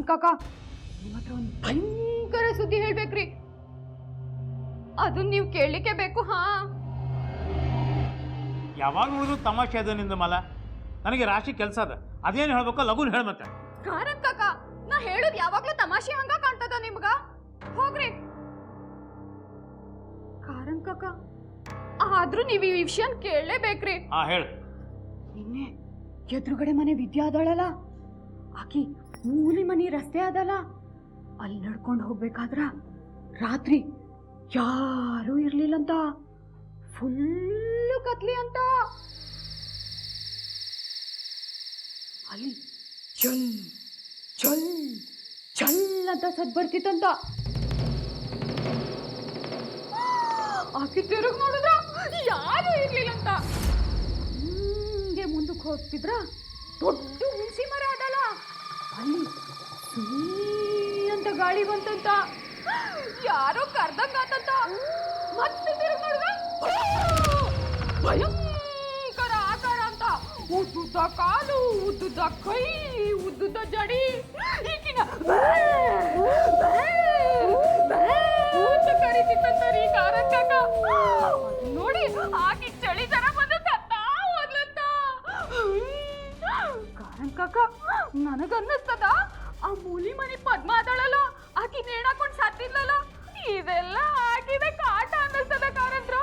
ಕಾರಂತ್ ಕಾಕ ನಿಮ್ಮ ಹತ್ರ ಒಂದು ಭಯಂಕರ ಸುದ್ದಿ ಹೇಳ್ಬೇಕ್ರಿ. ಅದನ್ನ ನೀವು ಕೇಳಲಿಕ್ಕೆ ಬೇಕು. ಹಾ, ಯಾವಾಗ ನೋಡಿದ್ರು ತಮಾಷೆ ಅದ ನಿಂದ ಮಲ. ನನಗೆ ರಾಶಿ ಕೆಲಸ ಅದ, ಅದೇನು ಹೇಳ್ಬೇಕು ಲಘುನ್ ಹೇಳ. ಮತ್ತೆ ಕಾರಂತ್ ಕಾಕ, ನಾ ಹೇಳೋದು ಯಾವಾಗ್ಲೂ ತಮಾಷೆ ಹಂಗ ಕಾಣ್ತದ ನಿಮ್ಗ? ಹೋಗ್ರಿ ಕಾರಂತ್ ಕಾಕ, ಆದ್ರೂ ನೀವು ಈ ವಿಷಯ ಕೇಳಲೇಬೇಕ್ರಿ. ಹಾ ಹೇಳ. ನಿನ್ನೆ ಎದುರುಗಡೆ ಮನೆ ವಿದ್ಯಾ ಅದಳಲ್ಲ, ಆಕಿ ಮೂಲಿ ಮನಿ ರಸ್ತೆ ಅದಲ್ಲ, ಅಲ್ಲಿ ನಡ್ಕೊಂಡು ಹೋಗ್ಬೇಕಾದ್ರ ರಾತ್ರಿ ಯಾರೂ ಇರ್ಲಿಲ್ಲಂತ. ಫುಲ್ಲು ಕತ್ಲಿ ಅಂತ. ಅಲ್ಲಿ ಚಲ್ ಚಲ್ ಚಲ್ ಅಂತ ಸದ್ ಬರ್ತಿತ್ತಂತ. ಆಕಿ ತಿರುಗ್ ನೋಡಿದ್ರ ಯಾರು ಇರ್ಲಿಲ್ಲಂತ. ಹಿಂಗೆ ಮುಂದಕ್ಕೆ ಹೋಗ್ತಿದ್ರ ದೊಡ್ಡ ಹುಣಸಿ ಮರ ಅದಲ್ಲ, ಅಲ್ಲಿ ಅಂತ ಗಾಳಿ ಬಂತಂತ. ಯಾರೋ ಕರ್ದಂಗಾತಂತ. ಮತ್ತೆ ತಿರುಗ್ ನೋಡಿದ್ರ ಭಯಂಕರ ಆಕಾರ ಅಂತ. ಉದ್ದುದ್ದ ಕಾಲು, ಉದ್ದುದ್ದ ಕೈ, ಉದ್ದುದ್ದ ಜಡಿ. ಈಗಿನ ಅಂತ ಕರೀತಿತ್ತಂತ ರೀ ಕಾರಂತ್ ಕಾಕ. ನೋಡಿ ಆಕಿ ಚಳಿ ಜನ ಬಂದು ಸತ್ತಾ ಹೋದ್ಲಂತ. ಕಾರಂತ್ ಕಾಕ, ನನಗನ್ನಿಸ್ತದ ಆ ಮೂಲಿ ಮನಿ ಪದ್ಮ ಅದಳಲ್ಲ, ಆಕಿ ನೇಣಾಕೊಂಡ್ ಸತ್ತಿದ್ಲಲ್ಲ, ಇದೆಲ್ಲ ಆಕಿದ ಕಾಟ ಅನ್ನಿಸ್ತದ ಕಾರಂತ್ರ.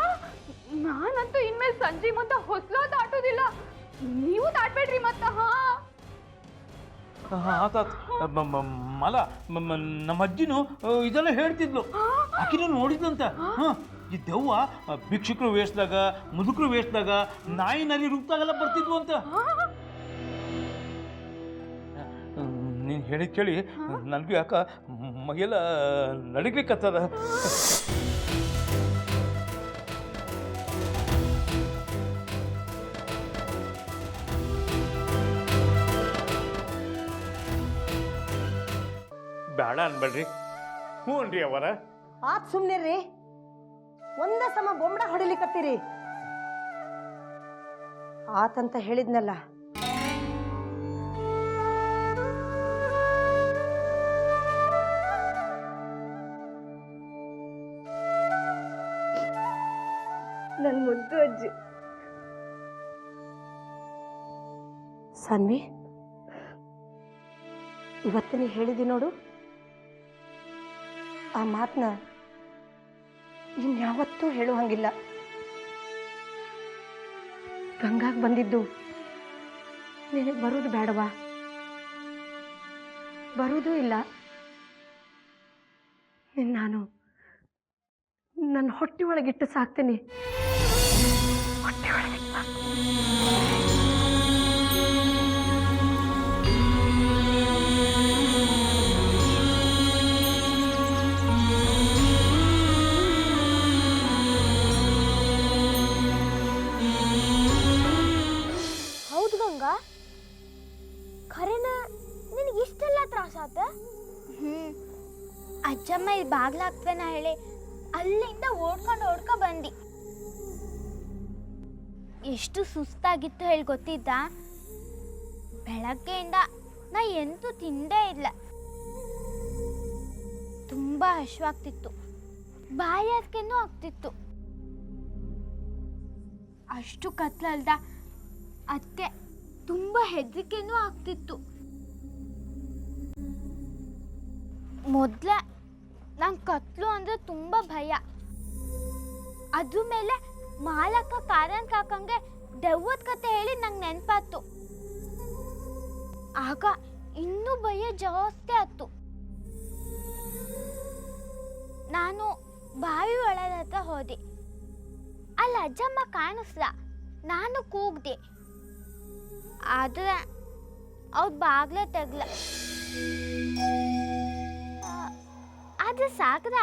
ನಾನಂತೂ ಇನ್ಮೇಲೆ ಸಂಜೆ ಮುಂದೆ ಹೊಸ್ಲ ದಾಟೋದಿಲ್ಲ, ನೀವು ದಾಟ್ಬೇಡ್ರಿ ಮತ್ತ. ಮಲ ನಮ್ಮ ಅಜ್ಜಿನೂ ಇದೆಲ್ಲ ಹೇಳ್ತಿದ್ಲು, ಆಕಿನೂ ನೋಡಿದ್ಲಂತ. ಈ ದೆವ್ವ ಭಿಕ್ಷುಕರು ವೇಷದಾಗ, ಮುದುಕರು ವೇಷದಾಗ, ನಾಯಿ ನರಿ ರೂಪದಾಗೆಲ್ಲ ಬರ್ತಿದ್ವು ಅಂತ. ನೀನು ಹೇಳಿ ಕೇಳಿ ನನಗೂ ಯಾಕ ಮಗೆಲ್ಲ ನಡಿಗ್ಲಿಕ್ಕತ್ತದ. ಬೇಡ ಅನ್ಬೇಡ್ರಿ. ಹ್ಞೂ ಅನ್ರಿ ಅವರ. ಆತ್ ಸುಮ್ನಿರ್ರಿ, ಒಂದ ಸಮ ಬೊಂಬಡ ಹೊಡಿಲಿಕತ್ತೀರಿ. ಆತಂತ ಹೇಳಿದ್ನಲ್ಲ, ನನ್ ಮುದ್ದು ಅಜ್ಜಿ ಸಾನ್ವಿ. ಇವತ್ತು ನೀ ಹೇಳಿದಿ ನೋಡು, ಆ ಮಾತನ್ನ ಇನ್ಯಾವತ್ತೂ ಹೇಳುವಂಗಿಲ್ಲ. ಗಂಗಾಗ್ ಬಂದಿದ್ದು ನಿನಗೆ ಬರೋದು ಬೇಡವಾ? ಬರೋದೂ ಇಲ್ಲ. ನಾನು ನನ್ನ ಹೊಟ್ಟೆ ಒಳಗಿಟ್ಟು ಸಾಕ್ತೀನಿ. ಹೊಟ್ಟೆ ಒಳಗಿಟ್ಟು ಖರೇನ ನಿನಗೆ ಇಷ್ಟೆಲ್ಲ ತ್ರಾಸಾತ? ಅಜ್ಜಮ್ಮ ಇಲ್ಲಿ ಬಾಗ್ಲಾಗ್ತೇನ ಹೇಳಿ ಅಲ್ಲಿಂದ ಓಡ್ಕೊಂಡು ಬಂದಿ. ಎಷ್ಟು ಸುಸ್ತಾಗಿತ್ತು ಹೇಳಿ ಗೊತ್ತಿದ್ದ? ಬೆಳಗ್ಗೆಯಿಂದ ನಾ ಎಂತೂ ತಿಂದೇ ಇಲ್ಲ. ತುಂಬಾ ಹಶ್ವಾಗ್ತಿತ್ತು, ಬಾಯಿ ಅದಕ್ಕೇನೂ ಆಗ್ತಿತ್ತು. ಅಷ್ಟು ಕತ್ಲಲ್ದ ಅದಕ್ಕೆ ತುಂಬಾ ಹೆದರಿಕೆನೂ ಆಗ್ತಿತ್ತು. ಮೊದ್ಲ ನಂಗೆ ಕತ್ಲು ಅಂದ್ರೆ ತುಂಬಾ ಭಯ. ಅದ್ರ ಮೇಲೆ ಮಾಲಕ್ಕ ಕಾರಂತ್ ಕಾಕಂಗೆ ದೆವ್ವದ ಕತೆ ಹೇಳಿ ನಂಗೆ ನೆನಪಾತು. ಆಗ ಇನ್ನೂ ಭಯ ಜಾಸ್ತಿ ಆಯ್ತು. ನಾನು ಬಾವಿ ಒಳದ ಹತ್ರ ಹೋದೆ. ಅಲ್ಲಿ ಅಜ್ಜಮ್ಮ ಕಾಣಿಸ್ಲ. ನಾನು ಕೂಗ್ದೆ, ಆದ್ರೆ ಅವ್ರು ಬಾಗ್ಲ ತೆಗ್ಲ. ಆದ್ರೆ ಸಾಕದ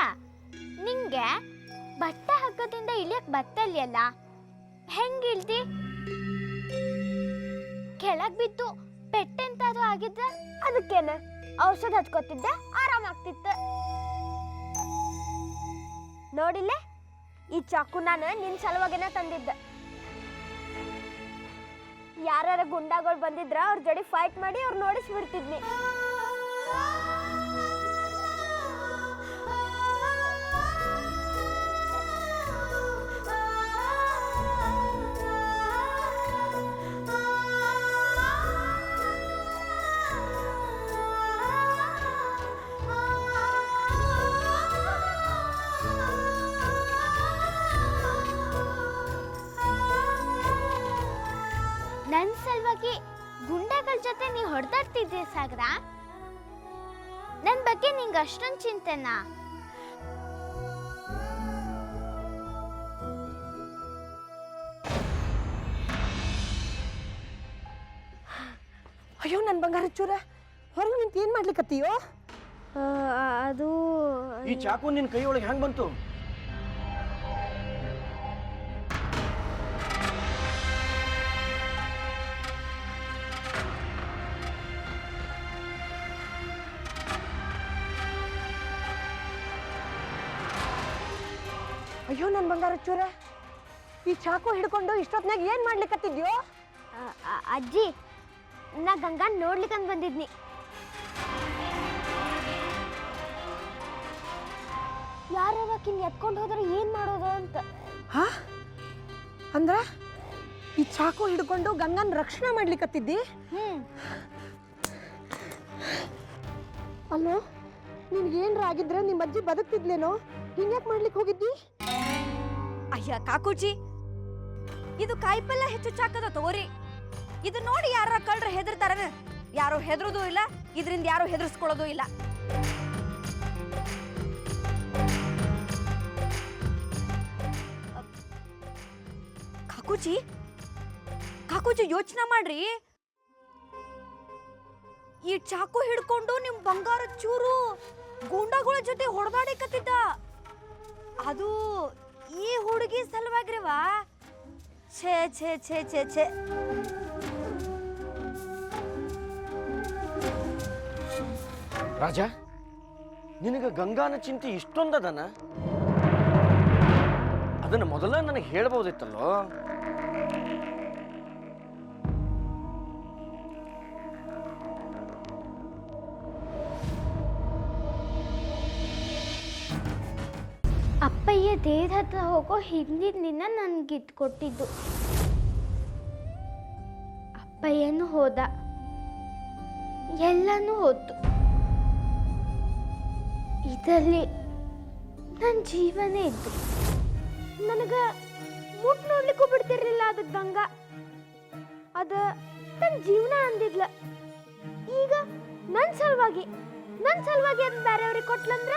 ನಿಂಗೆ ಬಟ್ಟೆ ಹಗ್ಗದಿಂದ ಇಳಿಯಕ್ ಬತ್ತಲ್ಯಲ್ಲ, ಹೆಂಗಿಳ್ದಿ? ಕೆಳಗ್ ಬಿದ್ದು ಪೆಟ್ಟೆಂತಾದ್ರೂ ಆಗಿದ್ರೆ ಅದಕ್ಕೇನ ಔಷಧ ಹಚ್ಕೊತಿದ್ದೆ, ಆರಾಮಾಗ್ತಿತ್ತು. ನೋಡಿಲ್ಲ, ಈ ಚಾಕು ನಾನು ನಿನ್ ಸಲುವಾಗೇನೆ ತಂದಿದ್ದೆ. ಯಾರ ಗುಂಡಾಗಳು ಬಂದಿದ್ರ ಅವ್ರ ಜೊತೆ ಫೈಟ್ ಮಾಡಿ ಅವ್ರು ನೋಡಿಸ್ಬಿಡ್ತಿದ್ನಿ. ಜೊತೆ ನೀ ಹೊಡೆದಾಡ್ತಿದ್ದೆ ಸಾಗರ. ನನ್ನ ಬಗ್ಗೆ ನಿಂಗೆ ಅಷ್ಟೊಂದು ಚಿಂತೆನಾ? ಅಯ್ಯೋ ನನ್ನ ಬಂಗಾರ ಚೂರ, ಹೊರಗೆ ನಿಂತು ಏನು ಮಾಡ್ಲಿಕ್ಕತ್ತೀಯೋ? ಅದು ಈ ಚಾಕು ನಿನ್ನ ಕೈ ಒಳಗೆ ಹೆಂಗೆ ಬಂತು? ಅಯ್ಯೋ ನನ್ನ ಬಂಗಾರ ಚೂರ, ಈ ಚಾಕು ಹಿಡ್ಕೊಂಡು ಇಷ್ಟೊತ್ನಾಗ ಏನು ಮಾಡ್ಲಿಕ್ಕತ್ತಿದ್ಯೋ? ಅಜ್ಜಿ, ನಾ ಗಂಗಾ ನೋಡ್ಲಿಕ್ಕಂತ ಬಂದಿದ್ನಿ. ಯಾರಕಿನ್ ಎತ್ಕೊಂಡು ಹೋದ್ರೆ ಏನ್ ಮಾಡೋದು ಅಂತ. ಹಾ ಅಂದ್ರ ಈ ಚಾಕು ಹಿಡ್ಕೊಂಡು ಗಂಗನ್ ರಕ್ಷಣೆ ಮಾಡ್ಲಿಕ್ಕತ್ತಿದ್ದಿ? ಅಲ್ಲೋ, ನಿನ್ಗೇನ್ರ ಆಗಿದ್ರೆ ನಿಮ್ಮ ಅಜ್ಜಿ ಬದುಕ್ತಿದ್ಲೇನೋ? ಹಿಂಗ್ಯಾಕ್ ಮಾಡ್ಲಿಕ್ಕೆ ಹೋಗಿದ್ದಿ? ಅಯ್ಯ ಕಾಕೂಜಿ, ಇದು ಕಾಯಿಪಲ್ಯ ಹೆಚ್ಚು ಚಾಕದ ತಗೋರಿ. ಇದು ನೋಡಿ ಯಾರ ಕಳ್ರ ಹೆದರ್ತಾರ? ಯಾರು ಹೆದರೋದು ಇಲ್ಲ, ಇದರಿಂದ ಯಾರು ಹೆದರ್ಸ್ಕೊಳ್ಳೋದು ಇಲ್ಲ. ಕಾಕೂಜಿ, ಕಾಕೂಜಿ ಯೋಚನೆ ಮಾಡ್ರಿ. ಈ ಚಾಕು ಹಿಡ್ಕೊಂಡು ನಿಮ್ ಬಂಗಾರ ಚೂರು ಗೂಂಡಾಗಳ ಜೊತೆ ಹೊಡೆದಾಡಿಕತ್ತಿದ್ದ. ಅದು ಈ ಹುಡುಗಿ ಸಲುವಾಗಿರವಾ? ಛೇ ಛೇ ಛೇ ಛೇ ಛೇ. ರಾಜ, ನಿನಗೆ ಗಂಗಾನ ಚಿಂತೆ ಇಷ್ಟೊಂದದನ? ಅದನ್ನು ಮೊದಲ ನನಗೆ ಹೇಳ್ಬೋದಿತ್ತಲ್ಲೋ. ಅಪ್ಪಯ್ಯ ದೇಹದ ಹತ್ರ ಹೋಗೋ ಹಿಂದಿನ ನನ್ಗೆ ಕೊಟ್ಟಿದ್ದು. ಅಪ್ಪಯ್ಯನು ಹೋದ, ಎಲ್ಲನೂ ಹೋತು. ಇದರಲ್ಲಿ ನನ್ನ ಜೀವನೇ ಇದ್ದು. ನನಗ ಮುಟ್ ನೋಡ್ಲಿಕ್ಕೂ ಬಿಡ್ತಿರ್ಲಿಲ್ಲ ಅದ ಗಂಗಾ. ಅದ ನನ್ನ ಜೀವನ ಅಂದಿದ್ಲ. ಈಗ ನನ್ನ ಸಲುವಾಗಿ ಅದನ್ನ ಬೇರೆಯವ್ರಿಗೆ ಕೊಟ್ಲಂದ್ರ